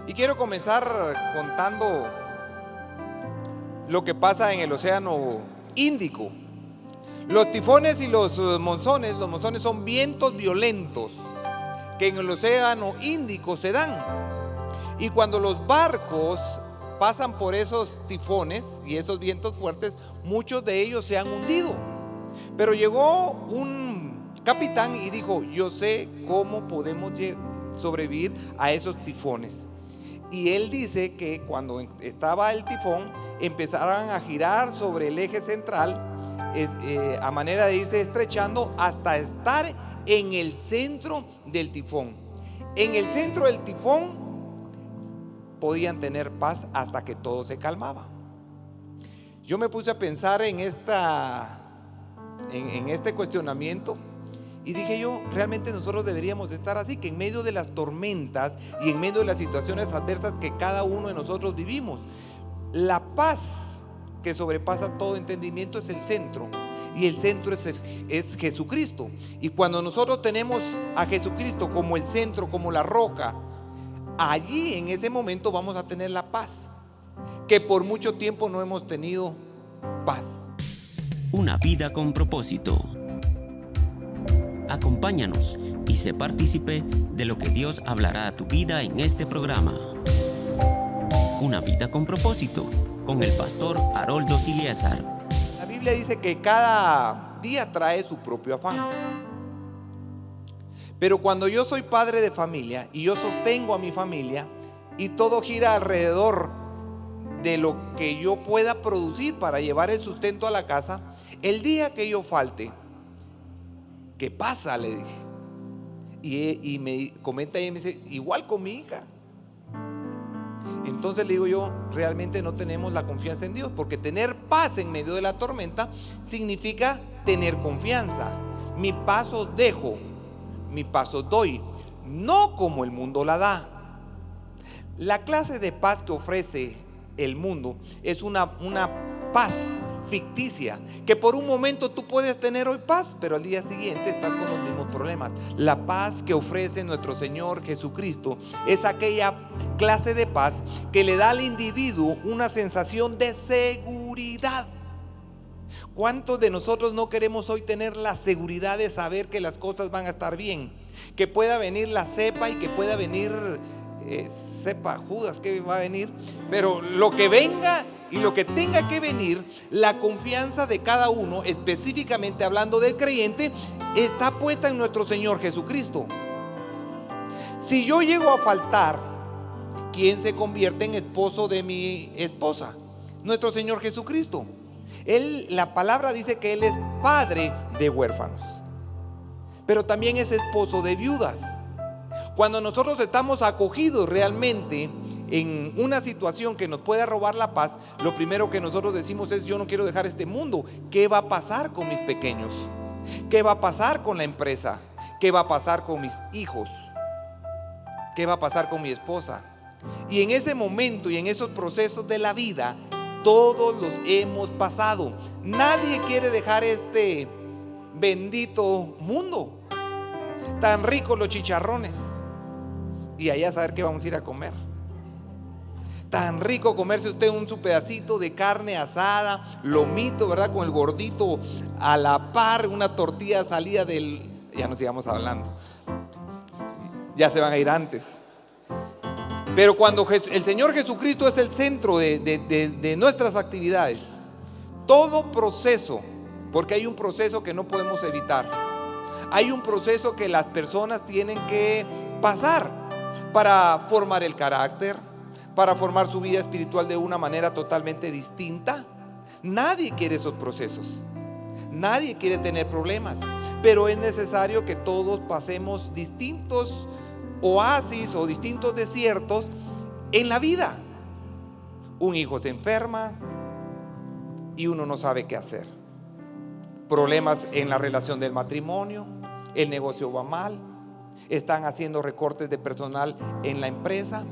Y quiero comenzar contando lo que pasa en el Océano Índico. Los tifones y los monzones son vientos violentos que en el Océano Índico se dan. Y cuando los barcos pasan por esos tifones y esos vientos fuertes, muchos de ellos se han hundido. Pero llegó un capitán y dijo: yo sé cómo podemos sobrevivir a esos tifones. Y él dice que cuando estaba el tifón, empezaron a girar sobre el eje central, a manera de irse estrechando hasta estar en el centro del tifón. En el centro del tifón podían tener paz hasta que todo se calmaba. Yo me puse a pensar en este cuestionamiento y dije yo, realmente nosotros deberíamos de estar así, que en medio de las tormentas y en medio de las situaciones adversas que cada uno de nosotros vivimos, la paz que sobrepasa todo entendimiento es el centro, y el centro es Jesucristo. Y cuando nosotros tenemos a Jesucristo como el centro, como la roca, allí en ese momento vamos a tener la paz que por mucho tiempo no hemos tenido. Paz. Una vida con propósito. Acompáñanos y sé partícipe de lo que Dios hablará a tu vida en este programa. Una vida con propósito, con el pastor Haroldo Silíazar. La Biblia dice que cada día trae su propio afán. Pero cuando yo soy padre de familia y yo sostengo a mi familia y todo gira alrededor de lo que yo pueda producir para llevar el sustento a la casa, el día que yo falte, ¿qué pasa?, le dije. Y me comenta ella y me dice: igual con mi hija. Entonces le digo yo, realmente no tenemos la confianza en Dios, porque tener paz en medio de la tormenta significa tener confianza. Mi paz os dejo, mi paz os doy, no como el mundo la da. La clase de paz que ofrece el mundo es una paz ficticia, que por un momento tú puedes tener hoy paz, pero al día siguiente estás con los mismos problemas. La paz que ofrece nuestro Señor Jesucristo es aquella clase de paz que le da al individuo una sensación de seguridad. ¿Cuántos de nosotros no queremos hoy tener la seguridad de saber que las cosas van a estar bien? Que pueda venir la cepa y que pueda venir sepa Judas que va a venir, pero lo que venga y lo que tenga que venir, la confianza de cada uno, específicamente hablando del creyente, está puesta en nuestro Señor Jesucristo. Si yo llego a faltar, ¿quién se convierte en esposo de mi esposa? Nuestro Señor Jesucristo. La palabra dice que Él es padre de huérfanos, pero también es esposo de viudas. Cuando nosotros estamos acogidos realmente en una situación que nos pueda robar la paz, lo primero que nosotros decimos es: yo no quiero dejar este mundo. ¿Qué va a pasar con mis pequeños? ¿Qué va a pasar con la empresa? ¿Qué va a pasar con mis hijos? ¿Qué va a pasar con mi esposa? Y en ese momento y en esos procesos de la vida, todos los hemos pasado. Nadie quiere dejar este bendito mundo. Tan ricos los chicharrones, y allá a saber qué vamos a ir a comer. Tan rico comerse usted su pedacito de carne asada, lomito, ¿verdad?, con el gordito a la par, una tortilla salida del... Ya no sigamos hablando, ya se van a ir antes. Pero cuando el Señor Jesucristo es el centro de nuestras actividades, todo proceso, porque hay un proceso que no podemos evitar, hay un proceso que las personas tienen que pasar para formar el carácter, para formar su vida espiritual de una manera totalmente distinta. Nadie quiere esos procesos, nadie quiere tener problemas, pero es necesario que todos pasemos distintos oasis o distintos desiertos en la vida. Un hijo se enferma y uno no sabe qué hacer. Problemas en la relación del matrimonio, el negocio va mal, están haciendo recortes de personal en la empresa,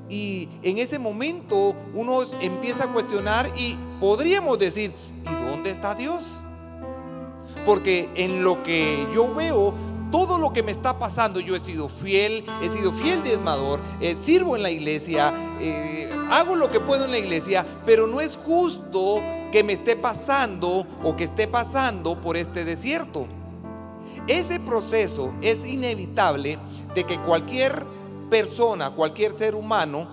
y en ese momento uno empieza a cuestionar y podríamos decir: ¿y dónde está Dios? Porque en lo que yo veo, todo lo que me está pasando, yo he sido fiel diezmador, sirvo en la iglesia, hago lo que puedo en la iglesia, pero no es justo que me esté pasando o que esté pasando por este desierto. Ese proceso es inevitable de que cualquier persona, cualquier ser humano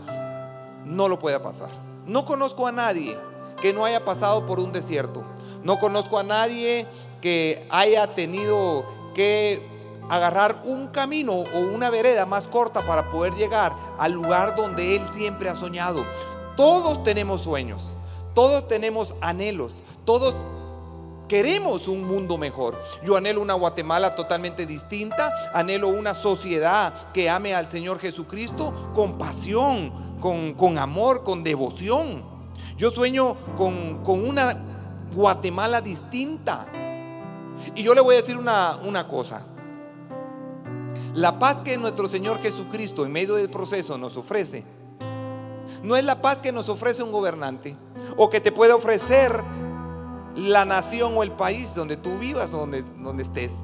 no lo pueda pasar. No conozco a nadie que no haya pasado por un desierto. No conozco a nadie que haya tenido que agarrar un camino o una vereda más corta para poder llegar al lugar donde él siempre ha soñado. Todos tenemos sueños, todos tenemos anhelos, todos queremos un mundo mejor. Yo anhelo una Guatemala totalmente distinta, anhelo una sociedad que ame al Señor Jesucristo con pasión, con amor, con devoción. Yo sueño con una Guatemala distinta. Y yo le voy a decir una cosa. La paz que nuestro Señor Jesucristo en medio del proceso nos ofrece no es la paz que nos ofrece un gobernante o que te puede ofrecer la nación o el país donde tú vivas o donde estés.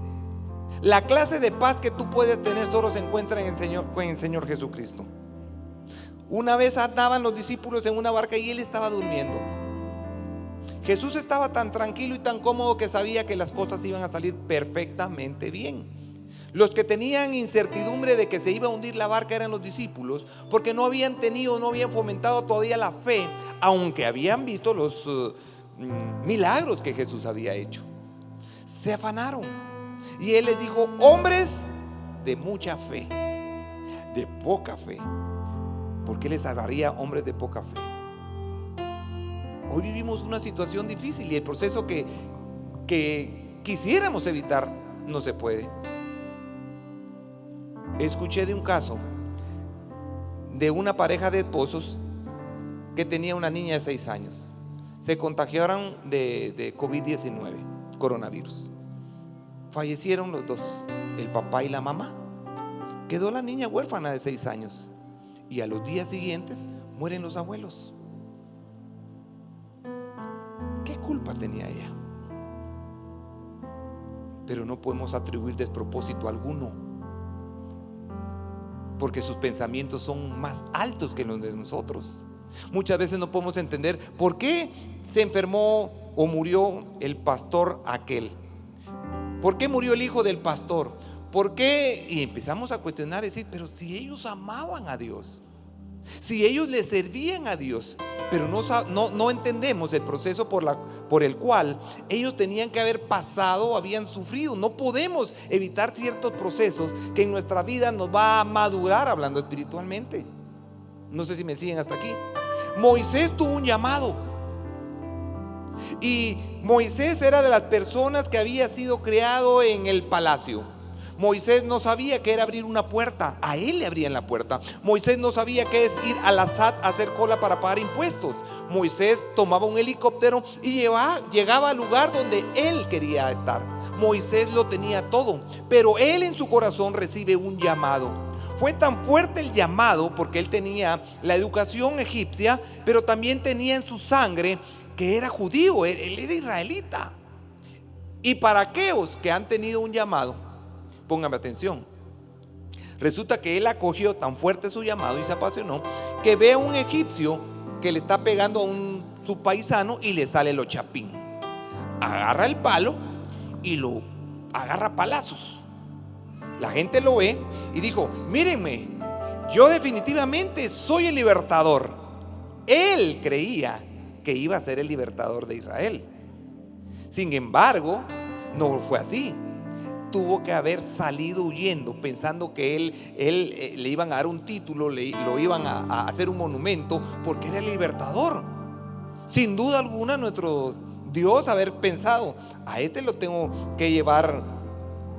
La clase de paz que tú puedes tener solo se encuentra en el Señor Jesucristo. Una vez andaban los discípulos en una barca y él estaba durmiendo. Jesús estaba tan tranquilo y tan cómodo que sabía que las cosas iban a salir perfectamente bien. Los que tenían incertidumbre de que se iba a hundir la barca eran los discípulos, porque no habían fomentado todavía la fe, aunque habían visto los milagros que Jesús había hecho. Se afanaron y él les dijo: hombres de mucha fe, de poca fe. ¿Por qué les hablaría hombres de poca fe? Hoy vivimos una situación difícil y el proceso que quisiéramos evitar no se puede. Escuché de un caso de una pareja de esposos que tenía una niña de 6 años. Se contagiaron de COVID-19, coronavirus. Fallecieron los dos, el papá y la mamá. Quedó la niña huérfana de 6 años. Y a los días siguientes mueren los abuelos. ¿Qué culpa tenía ella? Pero no podemos atribuir despropósito alguno, porque sus pensamientos son más altos que los de nosotros. Muchas veces no podemos entender por qué se enfermó o murió el pastor aquel. ¿Por qué murió el hijo del pastor? ¿Por qué? Y empezamos a cuestionar y decir: pero si ellos amaban a Dios, si ellos le servían a Dios, pero no entendemos el proceso por el cual ellos tenían que haber pasado o habían sufrido. No podemos evitar ciertos procesos que en nuestra vida nos va a madurar, hablando espiritualmente. No sé si me siguen hasta aquí. Moisés tuvo un llamado, y Moisés era de las personas que había sido creado en el palacio. Moisés no sabía qué era abrir una puerta, a él le abrían la puerta. Moisés no sabía qué es ir a la SAT a hacer cola para pagar impuestos. Moisés tomaba un helicóptero y llegaba al lugar donde él quería estar. Moisés lo tenía todo, pero él en su corazón recibe un llamado. Fue tan fuerte el llamado porque él tenía la educación egipcia, pero también tenía en su sangre que era judío, él era israelita. Y para aquellos que han tenido un llamado, póngame atención, resulta que él acogió tan fuerte su llamado y se apasionó que ve a un egipcio que le está pegando a su paisano y le sale lo chapín. Agarra el palo y lo agarra a palazos. La gente lo ve y dijo: mírenme, yo definitivamente soy el libertador. Él creía que iba a ser el libertador de Israel. Sin embargo, no fue así. Tuvo que haber salido huyendo, pensando que él le iban a dar un título, lo iban a hacer un monumento, porque era el libertador. Sin duda alguna, nuestro Dios haber pensado: a este lo tengo que llevar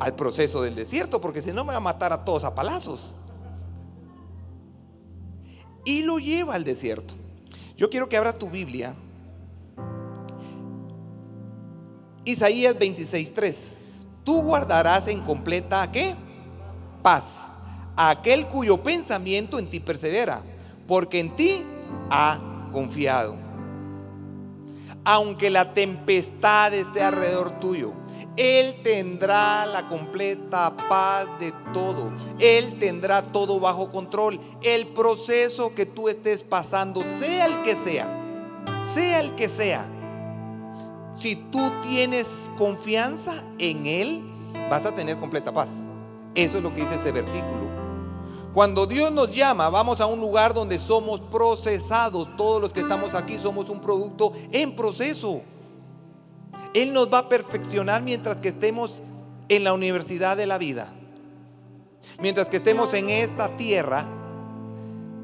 al proceso del desierto, porque si no me va a matar a todos a palazos. Y lo lleva al desierto. Yo quiero que abra tu Biblia, Isaías 26:3. Tú guardarás en completa ¿qué? Paz a aquel cuyo pensamiento en ti persevera, porque en ti ha confiado. Aunque la tempestad esté alrededor tuyo, Él tendrá la completa paz de todo. Él tendrá todo bajo control. El proceso que tú estés pasando, sea el que sea, si tú tienes confianza en Él, vas a tener completa paz. Eso es lo que dice este versículo. Cuando Dios nos llama, vamos a un lugar donde somos procesados. Todos los que estamos aquí somos un producto en proceso. Él nos va a perfeccionar mientras que estemos en la universidad de la vida. Mientras que estemos en esta tierra,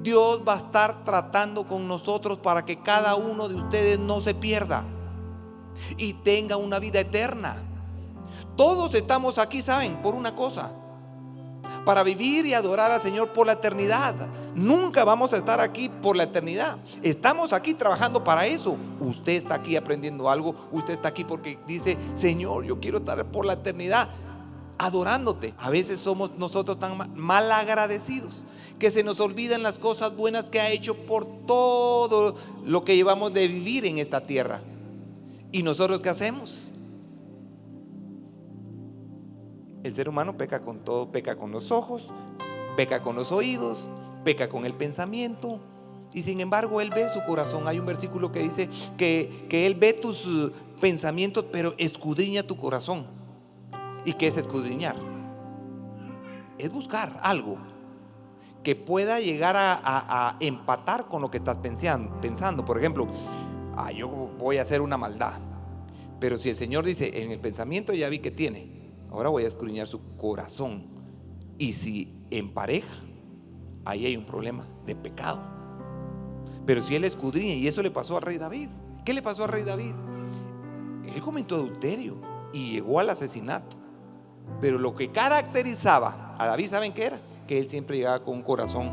Dios va a estar tratando con nosotros para que cada uno de ustedes no se pierda y tenga una vida eterna. Todos estamos aquí, ¿saben? Por una cosa: para vivir y adorar al Señor por la eternidad. Nunca vamos a estar aquí por la eternidad. Estamos aquí trabajando para eso. Usted está aquí aprendiendo algo. Usted está aquí porque dice: Señor, yo quiero estar por la eternidad adorándote. A veces somos nosotros tan mal agradecidos que se nos olvidan las cosas buenas que ha hecho por todo lo que llevamos de vivir en esta tierra. ¿Y nosotros qué hacemos? El ser humano peca con todo, peca con los ojos, peca con los oídos, peca con el pensamiento, y sin embargo Él ve su corazón. Hay un versículo que dice que Él ve tus pensamientos, pero escudriña tu corazón. ¿Y qué es escudriñar? Es buscar algo que pueda llegar a empatar con lo que estás pensando. Por ejemplo, yo voy a hacer una maldad, pero si el Señor dice: en el pensamiento ya vi que tiene, ahora voy a escudriñar su corazón. Y si en pareja, ahí hay un problema de pecado. Pero si Él escudriña, y eso le pasó al rey David. ¿Qué le pasó al rey David? Él cometió adulterio y llegó al asesinato. Pero lo que caracterizaba a David, ¿saben qué era? Que él siempre llegaba con un corazón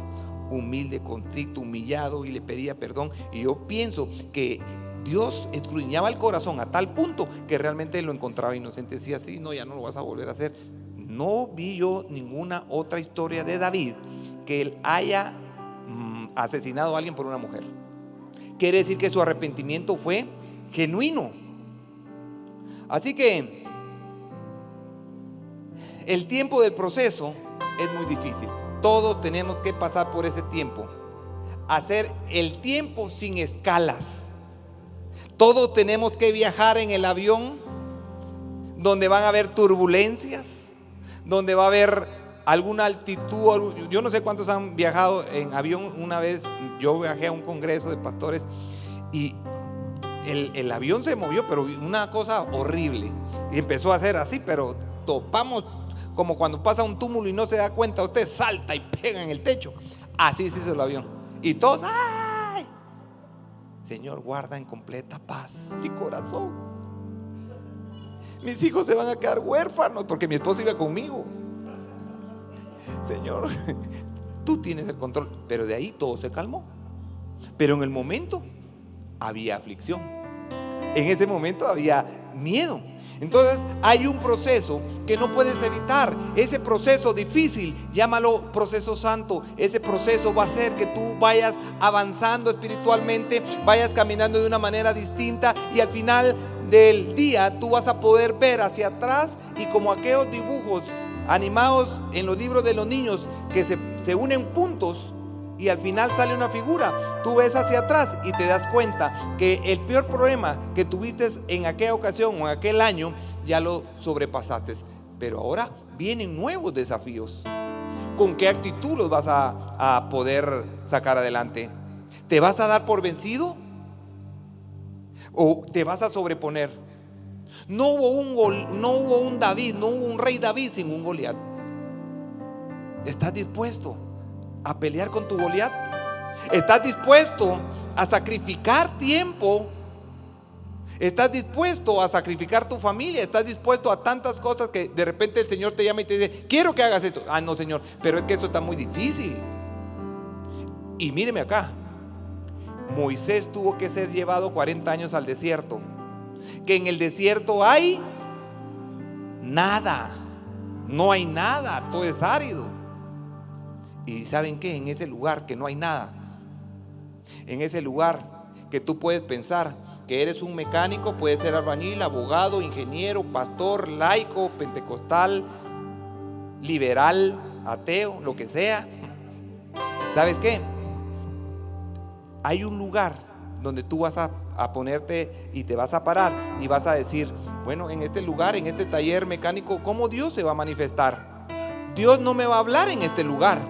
humilde, contrito, humillado, y le pedía perdón. Y yo pienso que Dios escudriñaba el corazón a tal punto que realmente lo encontraba inocente. Decía: sí, no, ya no lo vas a volver a hacer. No vi yo ninguna otra historia de David que él haya asesinado a alguien por una mujer. Quiere decir que su arrepentimiento fue genuino. Así que el tiempo del proceso es muy difícil. Todos tenemos que pasar por ese tiempo. Hacer el tiempo sin escalas. Todos tenemos que viajar en el avión donde van a haber turbulencias, donde va a haber alguna altitud. Yo no sé cuántos han viajado en avión. Una vez yo viajé a un congreso de pastores y el avión se movió, pero una cosa horrible. Y empezó a hacer así, pero topamos como cuando pasa un túmulo y no se da cuenta, usted salta y pega en el techo. Así se hizo el avión. Y todos: ¡ay! Señor, guarda en completa paz mi corazón. Mis hijos se van a quedar huérfanos porque mi esposo iba conmigo. Señor, tú tienes el control. Pero de ahí todo se calmó. Pero en el momento había aflicción. En ese momento había miedo. Entonces hay un proceso que no puedes evitar. Ese proceso difícil, llámalo proceso santo. Ese proceso va a hacer que tú vayas avanzando espiritualmente, vayas caminando de una manera distinta, y al final del día tú vas a poder ver hacia atrás, y como aquellos dibujos animados en los libros de los niños que se unen puntos y al final sale una figura, tú ves hacia atrás y te das cuenta que el peor problema que tuviste en aquella ocasión o en aquel año ya lo sobrepasaste. Pero ahora vienen nuevos desafíos. ¿Con qué actitud los vas a poder sacar adelante? ¿Te vas a dar por vencido o te vas a sobreponer? No hubo un David, no hubo un rey David sin un Goliat. ¿Estás dispuesto a pelear con tu Goliat? ¿Estás dispuesto a sacrificar tiempo? ¿Estás dispuesto a sacrificar tu familia? ¿Estás dispuesto a tantas cosas que de repente el Señor te llama y te dice: quiero que hagas esto? No, Señor, pero es que eso está muy difícil. Y míreme acá, Moisés tuvo que ser llevado 40 años al desierto. Que en el desierto hay nada, no hay nada, todo es árido. Y ¿saben qué? En ese lugar que no hay nada, en ese lugar que tú puedes pensar que eres un mecánico, puedes ser albañil, abogado, ingeniero, pastor, laico, pentecostal, liberal, ateo, lo que sea. ¿Sabes qué? Hay un lugar donde tú vas a ponerte y te vas a parar y vas a decir, bueno, en este lugar, en este taller mecánico, ¿cómo Dios se va a manifestar? Dios no me va a hablar en este lugar.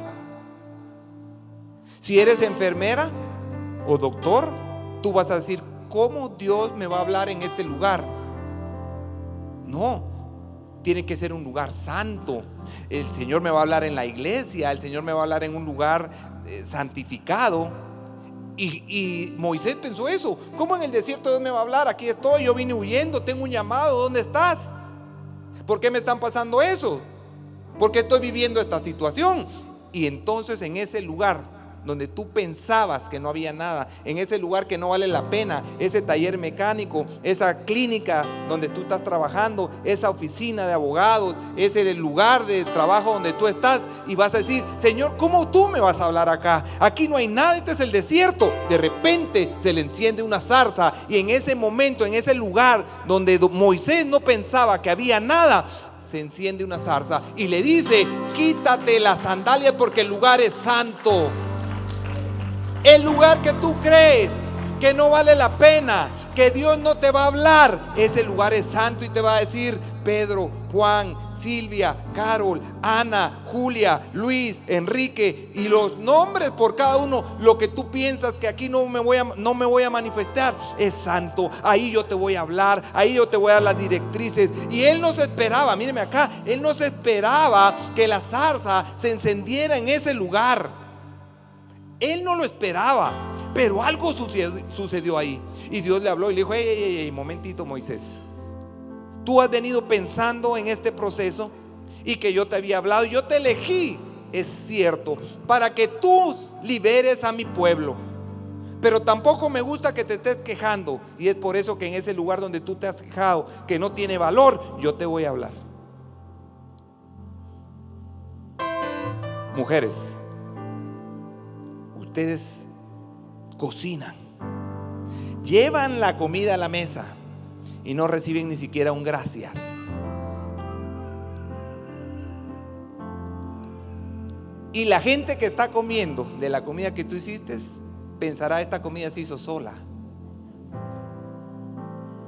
Si eres enfermera o doctor, tú vas a decir, ¿cómo Dios me va a hablar en este lugar? No, tiene que ser un lugar santo. El Señor me va a hablar en la iglesia, el Señor me va a hablar en un lugar santificado. Y Moisés pensó eso. ¿Cómo en el desierto Dios me va a hablar? Aquí estoy, yo vine huyendo, tengo un llamado, ¿dónde estás? ¿Por qué me están pasando eso? ¿Por qué estoy viviendo esta situación? Y entonces en ese lugar donde tú pensabas que no había nada, en ese lugar que no vale la pena, ese taller mecánico, esa clínica donde tú estás trabajando, esa oficina de abogados, ese lugar de trabajo donde tú estás, y vas a decir, Señor, ¿cómo tú me vas a hablar acá? Aquí no hay nada, este es el desierto. De repente se le enciende una zarza, y en ese momento, en ese lugar donde Moisés no pensaba que había nada, se enciende una zarza y le dice, quítate las sandalias porque el lugar es santo. El lugar que tú crees que no vale la pena, que Dios no te va a hablar, ese lugar es santo y te va a decir, Pedro, Juan, Silvia, Carol, Ana, Julia, Luis, Enrique, y los nombres por cada uno. Lo que tú piensas que aquí no me voy a manifestar es santo. Ahí yo te voy a hablar, ahí yo te voy a dar las directrices. Y él no se esperaba, míreme acá, él no se esperaba que la zarza se encendiera en ese lugar. Él no lo esperaba, pero algo sucedió ahí. Y Dios le habló y le dijo, hey, momentito, Moisés, tú has venido pensando en este proceso y que yo te había hablado, yo te elegí, es cierto, para que tú liberes a mi pueblo, pero tampoco me gusta que te estés quejando, y es por eso que en ese lugar donde tú te has quejado que no tiene valor, yo te voy a hablar. Mujeres, ustedes cocinan, llevan la comida a la mesa y no reciben ni siquiera un gracias. Y la gente que está comiendo de la comida que tú hiciste pensará, esta comida se hizo sola.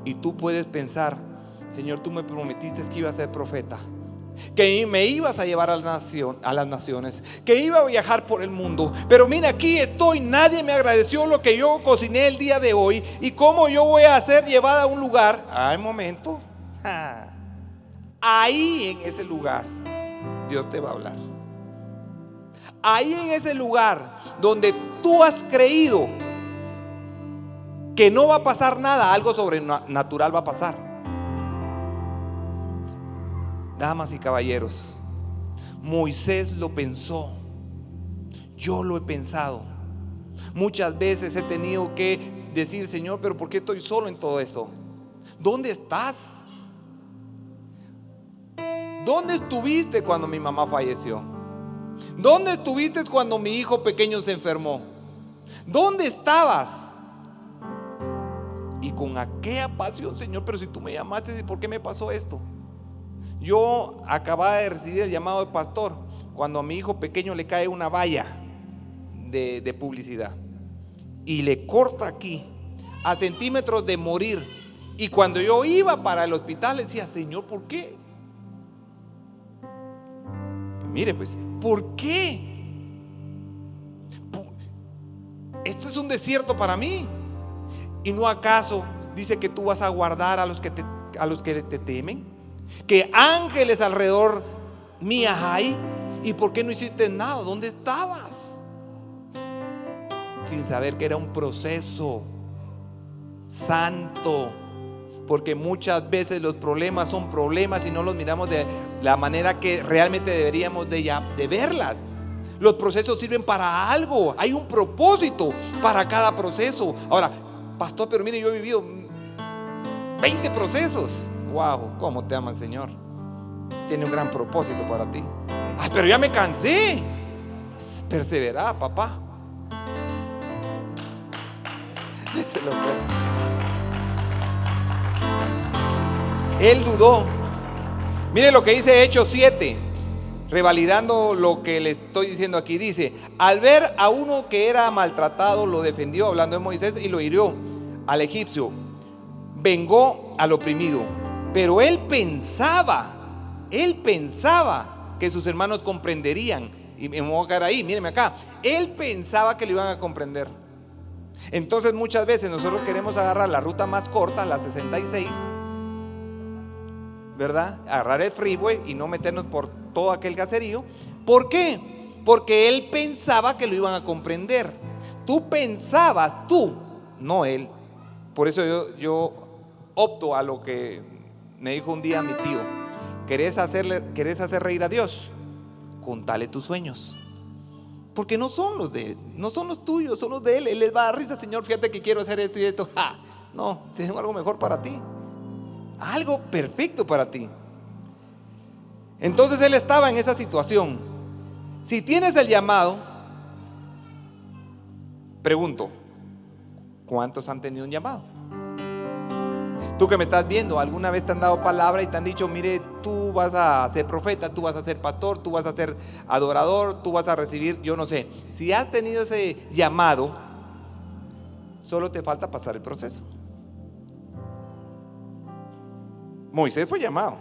Y tú puedes pensar, Señor, tú me prometiste que iba a ser profeta, que me ibas a llevar a las naciones, que iba a viajar por el mundo, pero mira, aquí estoy, nadie me agradeció lo que yo cociné el día de hoy. Y cómo yo voy a ser llevada a un lugar. Al momento, ahí en ese lugar Dios te va a hablar. Ahí en ese lugar donde tú has creído que no va a pasar nada, algo sobrenatural va a pasar. Damas y caballeros, Moisés lo pensó, yo lo he pensado. Muchas veces he tenido que decir, Señor, pero ¿por qué estoy solo en todo esto? ¿Dónde estás? ¿Dónde estuviste cuando mi mamá falleció? ¿Dónde estuviste cuando mi hijo pequeño se enfermó? ¿Dónde estabas? Y con aquella pasión, Señor, pero si tú me llamaste, ¿por qué me pasó esto? Yo acababa de recibir el llamado de pastor cuando a mi hijo pequeño le cae una valla de publicidad y le corta aquí a centímetros de morir. Y cuando yo iba para el hospital decía, Señor, ¿por qué? Mire pues, ¿por qué? Esto es un desierto para mí. ¿Y no acaso dice que tú vas a guardar a los que te temen? Que ángeles alrededor mías hay. ¿Y por qué no hiciste nada? ¿Dónde estabas? Sin saber que era un proceso santo. Porque muchas veces los problemas son problemas y no los miramos de la manera que realmente deberíamos de verlas. Los procesos sirven para algo. Hay un propósito para cada proceso. Ahora, pastor, pero mire, yo he vivido 20 procesos. Wow, cómo te ama el Señor. Tiene un gran propósito para ti. Pero ya me cansé. Persevera, papá. Se lo fue. Él dudó. Mire lo que dice Hechos 7, revalidando lo que le estoy diciendo aquí. Dice: al ver a uno que era maltratado, lo defendió, hablando de Moisés, y lo hirió al egipcio. Vengó al oprimido. Pero él pensaba que sus hermanos comprenderían. Y me voy a quedar ahí, mírenme acá. Él pensaba que lo iban a comprender. Entonces muchas veces nosotros queremos agarrar la ruta más corta, la 66, ¿verdad? Agarrar el freeway y no meternos por todo aquel caserío. ¿Por qué? Porque él pensaba que lo iban a comprender. Tú pensabas, no él. Por eso yo opto a lo que me dijo un día mi tío: ¿querés hacer reír a Dios? Contale tus sueños, porque no son los de él, no son los tuyos, son los de él. Él les va a dar risa: Señor, fíjate que quiero hacer esto y esto. No, tengo algo mejor para ti, algo perfecto para ti. Entonces él estaba en esa situación. Si tienes el llamado, pregunto, ¿cuántos han tenido un llamado? Tú que me estás viendo, ¿alguna vez te han dado palabra y te han dicho: mire, tú vas a ser profeta, tú vas a ser pastor, tú vas a ser adorador, tú vas a recibir, yo no sé? Si has tenido ese llamado, solo te falta pasar el proceso. Moisés fue llamado,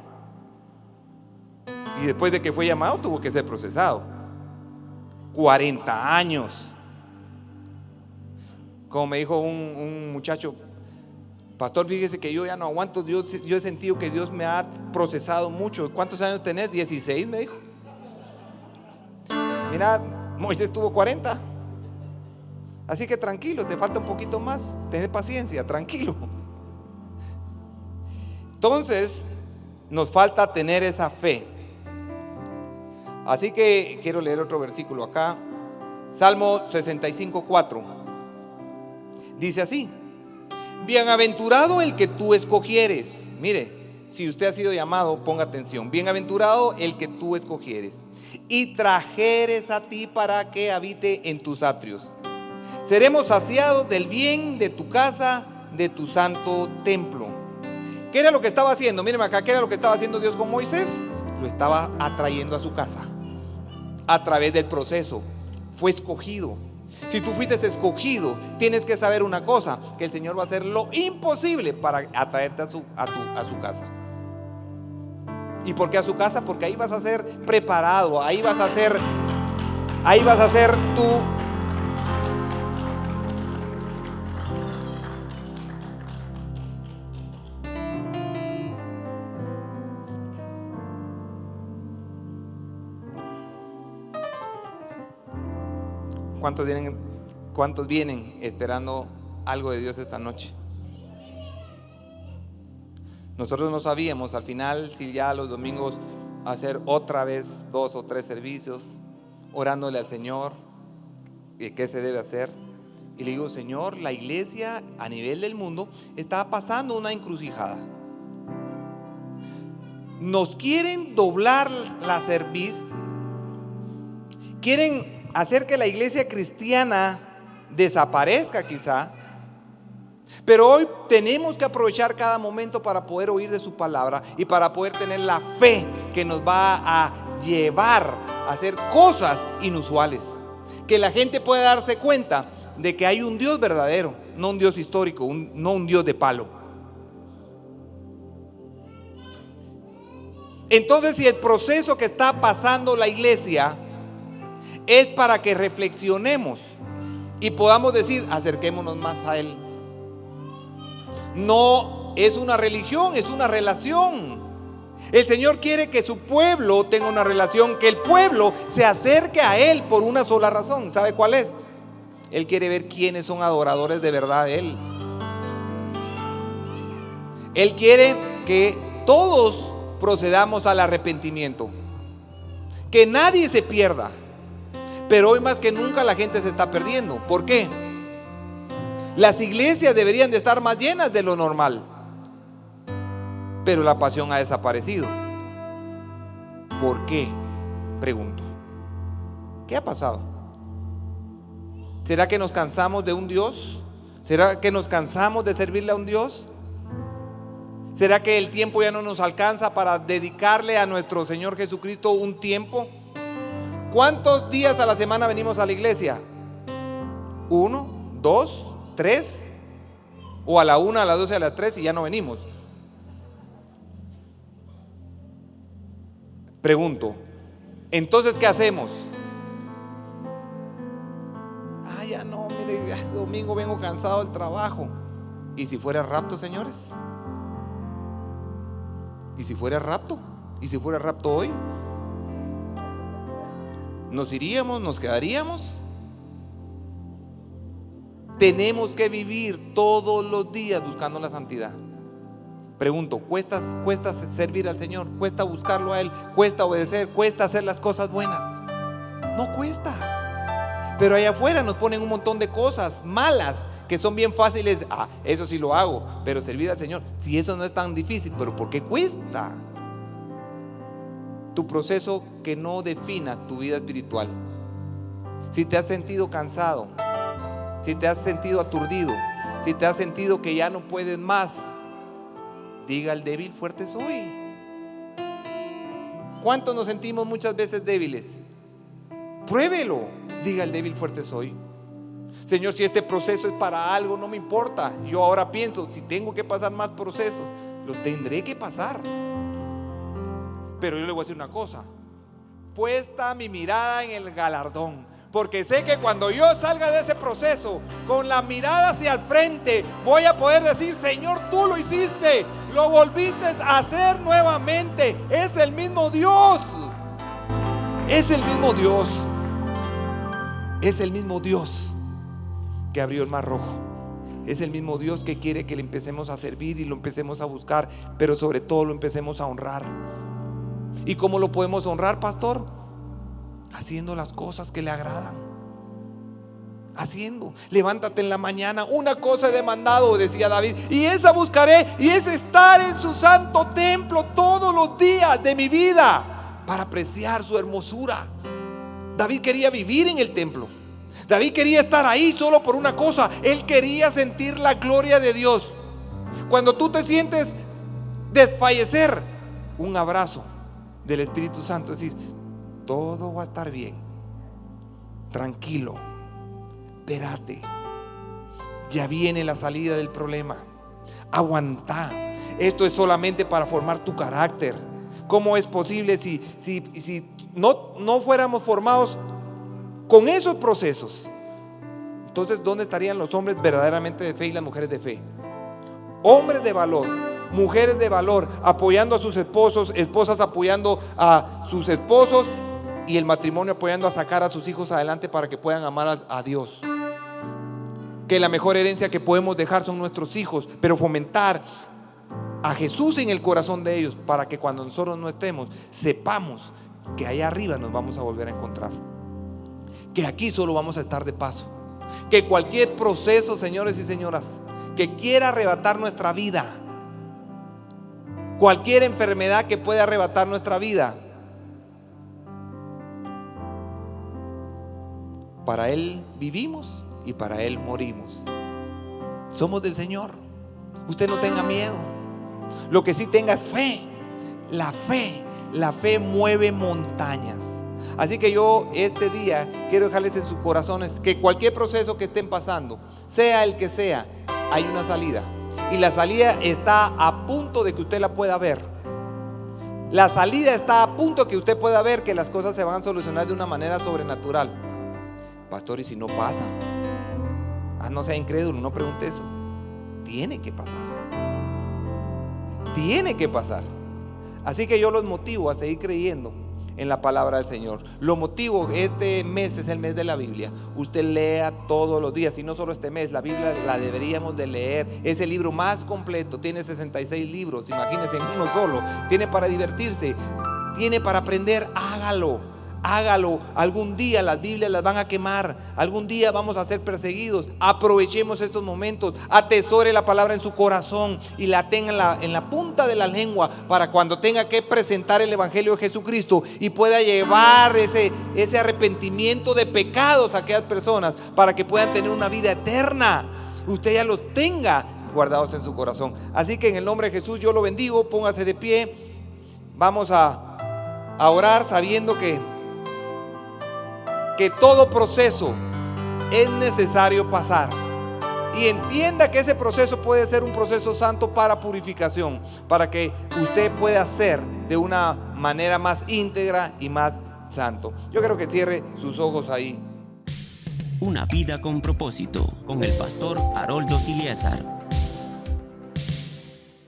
y después de que fue llamado tuvo que ser procesado. 40 años. Como me dijo un muchacho: pastor, fíjese que yo ya no aguanto. Yo he sentido que Dios me ha procesado mucho. ¿Cuántos años tenés? 16, me dijo. Mira, Moisés tuvo 40. Así que tranquilo, te falta un poquito más. Tenés paciencia, tranquilo. Entonces, nos falta tener esa fe. Así que quiero leer otro versículo acá. Salmo 65:4. Dice así: bienaventurado el que tú escogieres. Mire, si usted ha sido llamado, ponga atención. Bienaventurado el que tú escogieres y trajeres a ti para que habite en tus atrios. Seremos saciados del bien de tu casa, de tu santo templo. ¿Qué era lo que estaba haciendo? Mírenme acá, ¿qué era lo que estaba haciendo Dios con Moisés? Lo estaba atrayendo a su casa a través del proceso. Fue escogido. Si tú fuiste escogido, tienes que saber una cosa: que el Señor va a hacer lo imposible para atraerte a su casa. ¿Y por qué a su casa? Porque ahí vas a ser preparado, ahí vas a ser tú. ¿Cuántos vienen esperando algo de Dios esta noche? Nosotros no sabíamos al final si ya los domingos hacer otra vez 2 o 3 servicios orándole al Señor qué se debe hacer. Y le digo: Señor, la iglesia a nivel del mundo está pasando una encrucijada. Nos quieren doblar la cerviz, quieren hacer que la iglesia cristiana desaparezca quizá. Pero hoy tenemos que aprovechar cada momento para poder oír de su palabra y para poder tener la fe que nos va a llevar a hacer cosas inusuales. Que la gente pueda darse cuenta de que hay un Dios verdadero, no un Dios histórico, no un Dios de palo. Entonces, si el proceso que está pasando la iglesia es para que reflexionemos y podamos decir: acerquémonos más a Él. No es una religión, es una relación. El Señor quiere que su pueblo tenga una relación, que el pueblo se acerque a Él por una sola razón. ¿Sabe cuál es? Él quiere ver quiénes son adoradores de verdad de Él. Él quiere que todos procedamos al arrepentimiento, que nadie se pierda. Pero hoy más que nunca la gente se está perdiendo. ¿Por qué? Las iglesias deberían de estar más llenas de lo normal, pero la pasión ha desaparecido. ¿Por qué? Pregunto. ¿Qué ha pasado? ¿Será que nos cansamos de un Dios ¿Será que nos cansamos de servirle a un Dios? ¿Será que el tiempo ya no nos alcanza para dedicarle a nuestro Señor Jesucristo un tiempo? ¿Cuántos días a la semana venimos a la iglesia? 1, 2, 3, o a la 1, a las 12, a las 3 y ya no venimos. Pregunto, entonces ¿qué hacemos? Ya no, mire, este domingo vengo cansado del trabajo. ¿Y si fuera rapto, señores? ¿Y si fuera rapto? ¿Y si fuera rapto hoy? ¿Nos iríamos? ¿Nos quedaríamos? Tenemos que vivir todos los días buscando la santidad. Pregunto, ¿cuesta servir al Señor? ¿Cuesta buscarlo a Él? ¿Cuesta obedecer? ¿Cuesta hacer las cosas buenas? No cuesta. Pero allá afuera nos ponen un montón de cosas malas que son bien fáciles. Eso sí lo hago, pero servir al Señor, si eso no es tan difícil, ¿pero por qué cuesta? Tu proceso que no defina tu vida espiritual. Si te has sentido cansado, si te has sentido aturdido, si te has sentido que ya no puedes más, diga al débil, fuerte soy. ¿Cuántos nos sentimos muchas veces débiles? Pruébelo. Diga el débil, fuerte soy. Señor, si este proceso es para algo, no me importa. Yo ahora pienso, si tengo que pasar más procesos, los tendré que pasar. Pero yo le voy a decir una cosa: puesta mi mirada en el galardón, porque sé que cuando yo salga de ese proceso con la mirada hacia el frente, voy a poder decir: Señor, tú lo hiciste, lo volviste a hacer nuevamente. Es el mismo Dios. Es el mismo Dios. Es el mismo Dios que abrió el mar rojo. Es el mismo Dios que quiere que le empecemos a servir y lo empecemos a buscar, pero sobre todo lo empecemos a honrar. ¿Y cómo lo podemos honrar, pastor? Haciendo las cosas que le agradan. Haciendo. Levántate en la mañana, una cosa he demandado, decía David, y esa buscaré, y es estar en su santo templo todos los días de mi vida para apreciar su hermosura. David quería vivir en el templo. David quería estar ahí solo por una cosa: él quería sentir la gloria de Dios. Cuando tú te sientes desfallecer, un abrazo del Espíritu Santo, es decir, todo va a estar bien, tranquilo, espérate, ya viene la salida del problema, aguanta. Esto es solamente para formar tu carácter. ¿Cómo es posible si no fuéramos formados con esos procesos? Entonces, ¿dónde estarían los hombres verdaderamente de fe y las mujeres de fe? Hombres de valor, mujeres de valor, apoyando a sus esposos, esposas apoyando a sus esposos, y el matrimonio apoyando a sacar a sus hijos adelante para que puedan amar a Dios. Que la mejor herencia que podemos dejar son nuestros hijos, pero fomentar a Jesús en el corazón de ellos, para que cuando nosotros no estemos, sepamos que allá arriba nos vamos a volver a encontrar, que aquí solo vamos a estar de paso, que cualquier proceso, señores y señoras, que quiera arrebatar nuestra vida, cualquier enfermedad que pueda arrebatar nuestra vida, para Él vivimos y para Él morimos. Somos del Señor. Usted no tenga miedo. Lo que sí tenga es fe. La fe mueve montañas. Así que yo este día quiero dejarles en sus corazones que cualquier proceso que estén pasando, sea el que sea, hay una salida. Y la salida está a punto de que usted la pueda ver. La salida está a punto de que usted pueda ver que las cosas se van a solucionar de una manera sobrenatural. Pastor, ¿y si no pasa? No sea incrédulo, no pregunte eso. Tiene que pasar. Tiene que pasar. Así que yo los motivo a seguir creyendo en la palabra del Señor. Lo motivo, este mes es el mes de la Biblia. Usted lea todos los días, y no solo este mes, la Biblia la deberíamos de leer. Es el libro más completo, tiene 66 libros, imagínense, en uno solo. Tiene para divertirse, tiene para aprender, hágalo. Algún día las Biblias las van a quemar, algún día vamos a ser perseguidos. Aprovechemos estos momentos, atesore la palabra en su corazón y la tenga en la punta de la lengua, para cuando tenga que presentar el Evangelio de Jesucristo y pueda llevar ese arrepentimiento de pecados a aquellas personas, para que puedan tener una vida eterna. usted ya los tenga guardados en su corazón. Así que en el nombre de Jesús yo lo bendigo. Póngase de pie. Vamos a orar sabiendo que todo proceso es necesario pasar. Y entienda que ese proceso puede ser un proceso santo para purificación, para que usted pueda ser de una manera más íntegra y más santo. Yo creo que cierre sus ojos ahí. Una vida con propósito, con el pastor Haroldo Eliezer.